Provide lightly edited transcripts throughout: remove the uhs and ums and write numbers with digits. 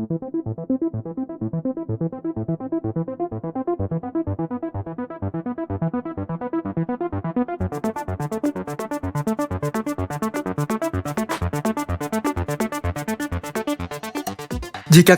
Jika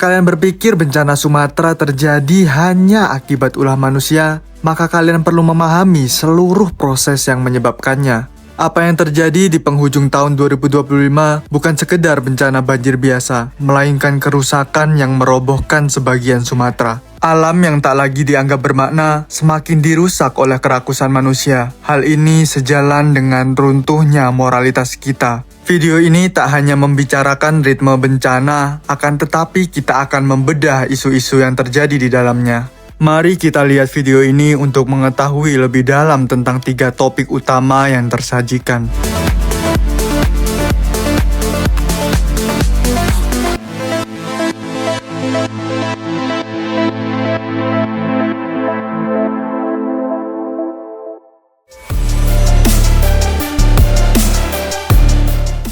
kalian berpikir bencana Sumatera terjadi hanya akibat ulah manusia, maka kalian perlu memahami seluruh proses yang menyebabkannya. Apa yang terjadi di penghujung tahun 2025 bukan sekedar bencana banjir biasa, melainkan kerusakan yang merobohkan sebagian Sumatera. Alam yang tak lagi dianggap bermakna semakin dirusak oleh kerakusan manusia. Hal ini sejalan dengan runtuhnya moralitas kita. Video ini tak hanya membicarakan ritme bencana, akan tetapi kita akan membedah isu-isu yang terjadi di dalamnya. Mari kita lihat video ini untuk mengetahui lebih dalam tentang 3 topik utama yang tersajikan.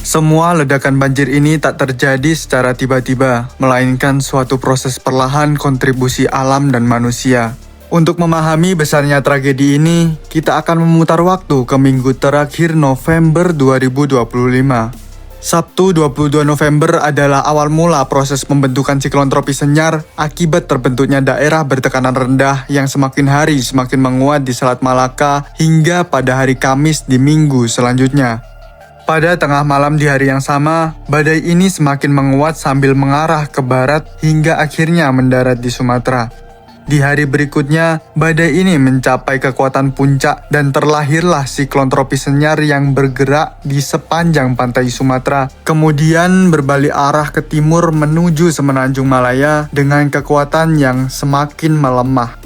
Semua ledakan banjir ini tak terjadi secara tiba-tiba, melainkan suatu proses perlahan kontribusi alam dan manusia. Untuk memahami besarnya tragedi ini, kita akan memutar waktu ke minggu terakhir November 2025. Sabtu 22 November adalah awal mula proses pembentukan siklon tropis Senyar akibat terbentuknya daerah bertekanan rendah yang semakin hari semakin menguat di Selat Malaka hingga pada hari Kamis di minggu selanjutnya. Pada tengah malam di hari yang sama, badai ini semakin menguat sambil mengarah ke barat hingga akhirnya mendarat di Sumatera. Di hari berikutnya, badai ini mencapai kekuatan puncak dan terlahirlah siklon tropis Senyar yang bergerak di sepanjang pantai Sumatera, kemudian berbalik arah ke timur menuju Semenanjung Malaya dengan kekuatan yang semakin melemah.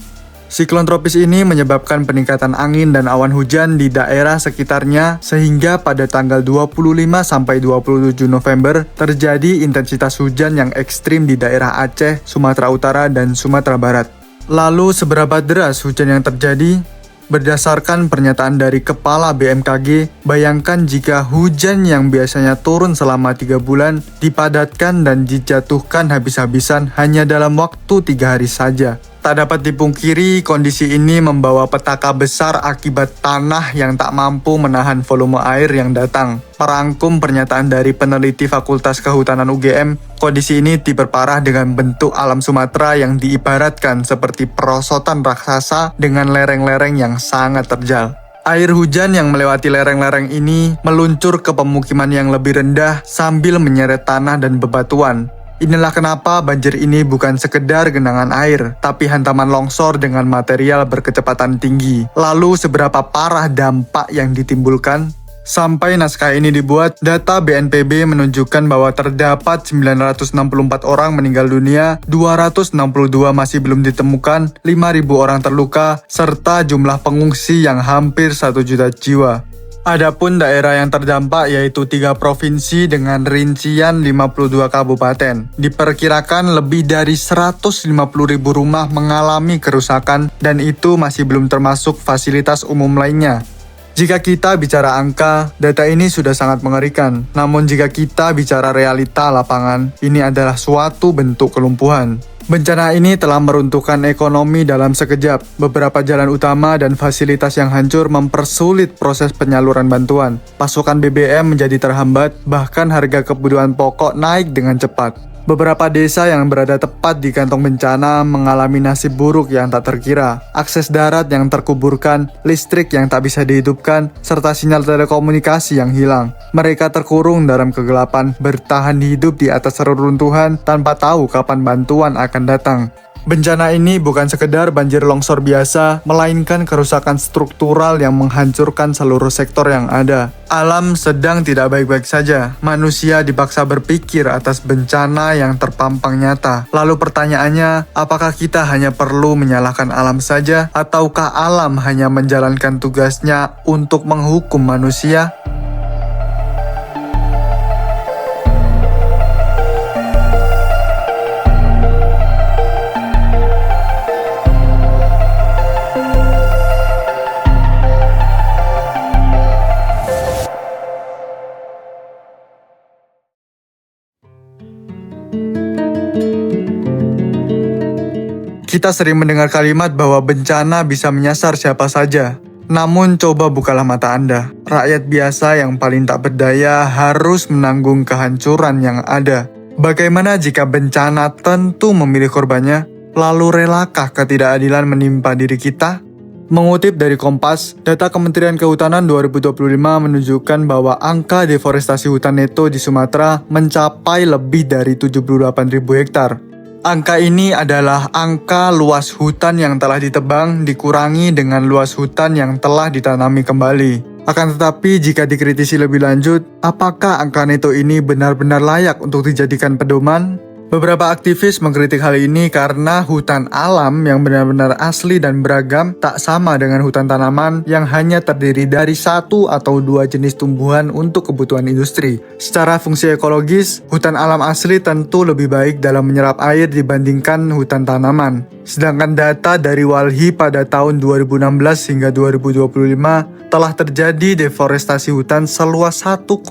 Siklon tropis ini menyebabkan peningkatan angin dan awan hujan di daerah sekitarnya sehingga pada tanggal 25-27 November terjadi intensitas hujan yang ekstrim di daerah Aceh, Sumatera Utara, dan Sumatera Barat. Lalu seberapa deras hujan yang terjadi? Berdasarkan pernyataan dari Kepala BMKG, bayangkan jika hujan yang biasanya turun selama 3 bulan dipadatkan dan dijatuhkan habis-habisan hanya dalam waktu 3 hari saja. Tak dapat dipungkiri, kondisi ini membawa petaka besar akibat tanah yang tak mampu menahan volume air yang datang. Merangkum pernyataan dari peneliti Fakultas Kehutanan UGM, kondisi ini diperparah dengan bentuk alam Sumatera yang diibaratkan seperti perosotan raksasa dengan lereng-lereng yang sangat terjal. Air hujan yang melewati lereng-lereng ini meluncur ke pemukiman yang lebih rendah sambil menyeret tanah dan bebatuan. Inilah kenapa banjir ini bukan sekedar genangan air, tapi hantaman longsor dengan material berkecepatan tinggi. Lalu seberapa parah dampak yang ditimbulkan? Sampai naskah ini dibuat, data BNPB menunjukkan bahwa terdapat 964 orang meninggal dunia, 262 masih belum ditemukan, 5.000 orang terluka, serta jumlah pengungsi yang hampir 1 juta jiwa. Adapun daerah yang terdampak yaitu 3 provinsi dengan rincian 52 kabupaten. Diperkirakan lebih dari 150.000 rumah mengalami kerusakan dan itu masih belum termasuk fasilitas umum lainnya. Jika kita bicara angka, data ini sudah sangat mengerikan. Namun jika kita bicara realita lapangan, ini adalah suatu bentuk kelumpuhan. Bencana ini telah meruntuhkan ekonomi dalam sekejap. Beberapa jalan utama dan fasilitas yang hancur mempersulit proses penyaluran bantuan. Pasokan BBM menjadi terhambat, bahkan harga kebutuhan pokok naik dengan cepat. Beberapa desa yang berada tepat di kantong bencana mengalami nasib buruk yang tak terkira. Akses darat yang terkuburkan, listrik yang tak bisa dihidupkan, serta sinyal telekomunikasi yang hilang. Mereka terkurung dalam kegelapan, bertahan hidup di atas reruntuhan tanpa tahu kapan bantuan akan datang. Bencana ini bukan sekedar banjir longsor biasa, melainkan kerusakan struktural yang menghancurkan seluruh sektor yang ada. Alam sedang tidak baik-baik saja. Manusia dipaksa berpikir atas bencana yang terpampang nyata. Lalu pertanyaannya, apakah kita hanya perlu menyalahkan alam saja, ataukah alam hanya menjalankan tugasnya untuk menghukum manusia? Kita sering mendengar kalimat bahwa bencana bisa menyasar siapa saja. Namun coba bukalah mata Anda. Rakyat biasa yang paling tak berdaya harus menanggung kehancuran yang ada. Bagaimana jika bencana tentu memilih korbannya? Lalu relakah ketidakadilan menimpa diri kita? Mengutip dari Kompas, data Kementerian Kehutanan 2025 menunjukkan bahwa angka deforestasi hutan neto di Sumatera mencapai lebih dari 78.000 hektar. Angka ini adalah angka luas hutan yang telah ditebang dikurangi dengan luas hutan yang telah ditanami kembali. Akan tetapi jika dikritisi lebih lanjut, apakah angka neto ini benar-benar layak untuk dijadikan pedoman? Beberapa aktivis mengkritik hal ini karena hutan alam yang benar-benar asli dan beragam tak sama dengan hutan tanaman yang hanya terdiri dari 1 atau 2 jenis tumbuhan untuk kebutuhan industri. Secara fungsi ekologis, hutan alam asli tentu lebih baik dalam menyerap air dibandingkan hutan tanaman. Sedangkan data dari Walhi pada tahun 2016 hingga 2025 telah terjadi deforestasi hutan seluas 1,4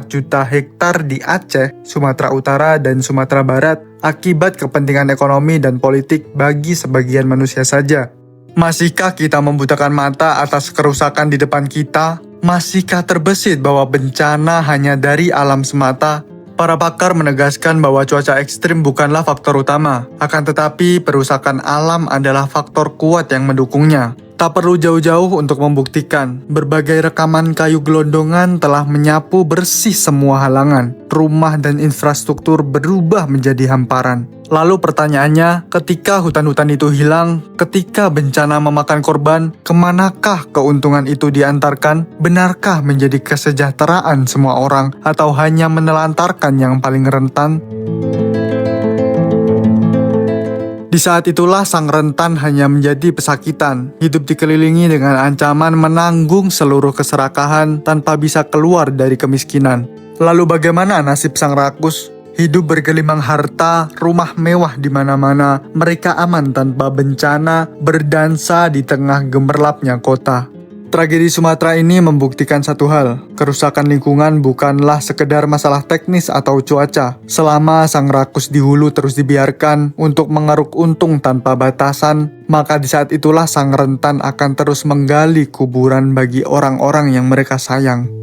juta hektar di Aceh, Sumatera Utara, dan Sumatera Barat akibat kepentingan ekonomi dan politik bagi sebagian manusia saja. Masihkah kita membutakan mata atas kerusakan di depan kita? Masihkah terbesit bahwa bencana hanya dari alam semata? Para pakar menegaskan bahwa cuaca ekstrim bukanlah faktor utama, akan tetapi perusakan alam adalah faktor kuat yang mendukungnya. Tak perlu jauh-jauh untuk membuktikan, berbagai rekaman kayu gelondongan telah menyapu bersih semua halangan. Rumah dan infrastruktur berubah menjadi hamparan. Lalu pertanyaannya, ketika hutan-hutan itu hilang, ketika bencana memakan korban, kemanakah keuntungan itu diantarkan? Benarkah menjadi kesejahteraan semua orang, atau hanya menelantarkan yang paling rentan? Di saat itulah sang rentan hanya menjadi pesakitan, hidup dikelilingi dengan ancaman menanggung seluruh keserakahan tanpa bisa keluar dari kemiskinan. Lalu bagaimana nasib sang rakus? Hidup bergelimang harta, rumah mewah di mana-mana, mereka aman tanpa bencana, berdansa di tengah gemerlapnya kota. Tragedi Sumatera ini membuktikan satu hal, kerusakan lingkungan bukanlah sekedar masalah teknis atau cuaca. Selama sang rakus di hulu terus dibiarkan untuk mengeruk untung tanpa batasan, maka di saat itulah sang rentan akan terus menggali kuburan bagi orang-orang yang mereka sayang.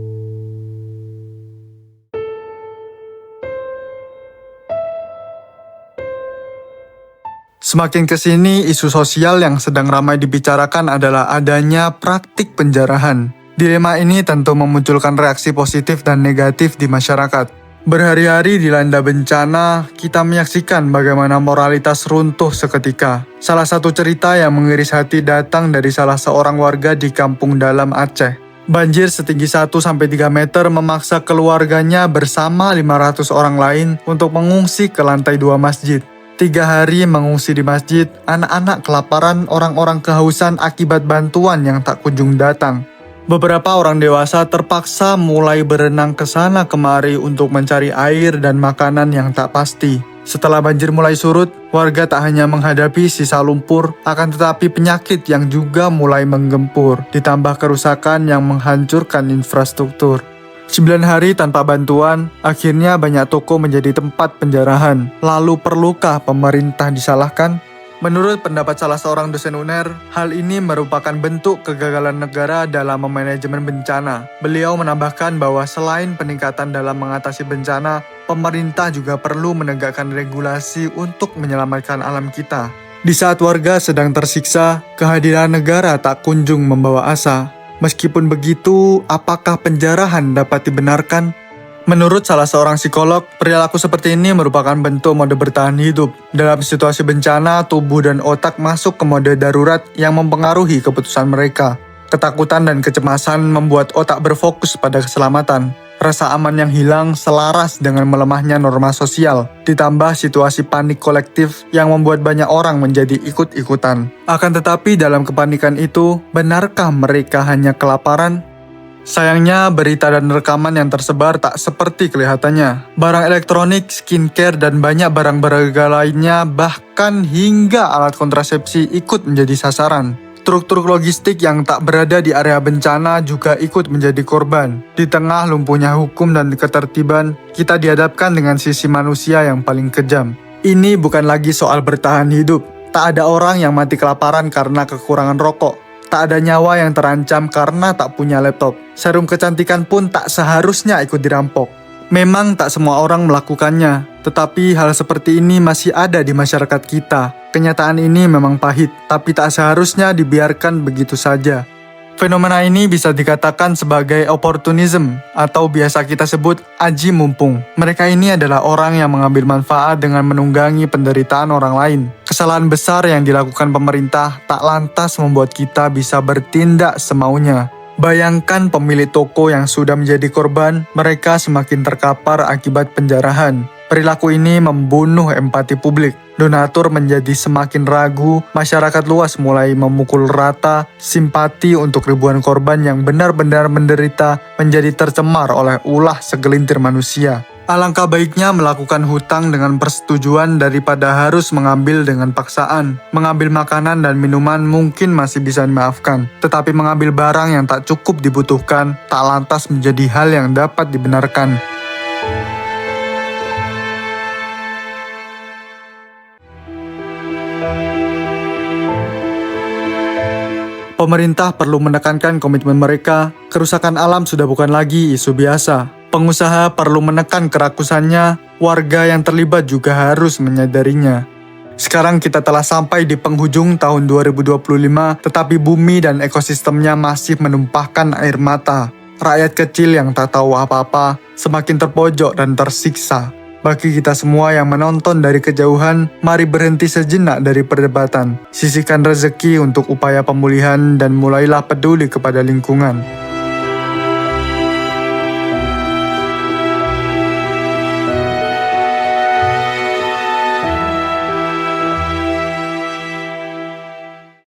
Semakin kesini, isu sosial yang sedang ramai dibicarakan adalah adanya praktik penjarahan. Dilema ini tentu memunculkan reaksi positif dan negatif di masyarakat. Berhari-hari dilanda bencana, kita menyaksikan bagaimana moralitas runtuh seketika. Salah satu cerita yang mengiris hati datang dari salah seorang warga di Kampung Dalam Aceh. Banjir setinggi 1-3 meter memaksa keluarganya bersama 500 orang lain untuk mengungsi ke lantai 2 masjid. 3 hari mengungsi di masjid, anak-anak kelaparan, orang-orang kehausan akibat bantuan yang tak kunjung datang. Beberapa orang dewasa terpaksa mulai berenang ke sana kemari untuk mencari air dan makanan yang tak pasti. Setelah banjir mulai surut, warga tak hanya menghadapi sisa lumpur, akan tetapi penyakit yang juga mulai menggempur, ditambah kerusakan yang menghancurkan infrastruktur. 9 hari tanpa bantuan, akhirnya banyak toko menjadi tempat penjarahan. Lalu perlukah pemerintah disalahkan? Menurut pendapat salah seorang dosen UNER, hal ini merupakan bentuk kegagalan negara dalam memanajemen bencana. Beliau menambahkan bahwa selain peningkatan dalam mengatasi bencana, pemerintah juga perlu menegakkan regulasi untuk menyelamatkan alam kita. Di saat warga sedang tersiksa, kehadiran negara tak kunjung membawa asa. Meskipun begitu, apakah penjarahan dapat dibenarkan? Menurut salah seorang psikolog, perilaku seperti ini merupakan bentuk mode bertahan hidup. Dalam situasi bencana, tubuh dan otak masuk ke mode darurat yang mempengaruhi keputusan mereka. Ketakutan dan kecemasan membuat otak berfokus pada keselamatan. Rasa aman yang hilang selaras dengan melemahnya norma sosial, ditambah situasi panik kolektif yang membuat banyak orang menjadi ikut-ikutan. Akan tetapi dalam kepanikan itu, benarkah mereka hanya kelaparan? Sayangnya, berita dan rekaman yang tersebar tak seperti kelihatannya. Barang elektronik, skincare, dan banyak barang berharga lainnya, bahkan hingga alat kontrasepsi ikut menjadi sasaran. Truk-truk logistik yang tak berada di area bencana juga ikut menjadi korban. Di tengah lumpuhnya hukum dan ketertiban, kita dihadapkan dengan sisi manusia yang paling kejam. Ini bukan lagi soal bertahan hidup, Tak ada orang yang mati kelaparan karena kekurangan rokok. Tak ada nyawa yang terancam karena tak punya laptop. Serum kecantikan pun tak seharusnya ikut dirampok. Memang tak semua orang melakukannya, tetapi hal seperti ini masih ada di masyarakat kita. Kenyataan ini memang pahit, tapi tak seharusnya dibiarkan begitu saja. Fenomena ini bisa dikatakan sebagai opportunism atau biasa kita sebut aji mumpung. Mereka ini adalah orang yang mengambil manfaat dengan menunggangi penderitaan orang lain. Kesalahan besar yang dilakukan pemerintah tak lantas membuat kita bisa bertindak semaunya. Bayangkan pemilik toko yang sudah menjadi korban, mereka semakin terkapar akibat penjarahan. Perilaku ini membunuh empati publik. Donatur menjadi semakin ragu, masyarakat luas mulai memukul rata, simpati untuk ribuan korban yang benar-benar menderita menjadi tercemar oleh ulah segelintir manusia. Alangkah baiknya melakukan hutang dengan persetujuan daripada harus mengambil dengan paksaan. Mengambil makanan dan minuman mungkin masih bisa dimaafkan, tetapi mengambil barang yang tak cukup dibutuhkan tak lantas menjadi hal yang dapat dibenarkan. Pemerintah perlu menekankan komitmen mereka. Kerusakan alam sudah bukan lagi isu biasa. Pengusaha perlu menekan kerakusannya. Warga yang terlibat juga harus menyadarinya. Sekarang kita telah sampai di penghujung tahun 2025, tetapi bumi dan ekosistemnya masih menumpahkan air mata. Rakyat kecil yang tak tahu apa-apa semakin terpojok dan tersiksa. Bagi kita semua yang menonton dari kejauhan, mari berhenti sejenak dari perdebatan. Sisihkan rezeki untuk upaya pemulihan dan mulailah peduli kepada lingkungan.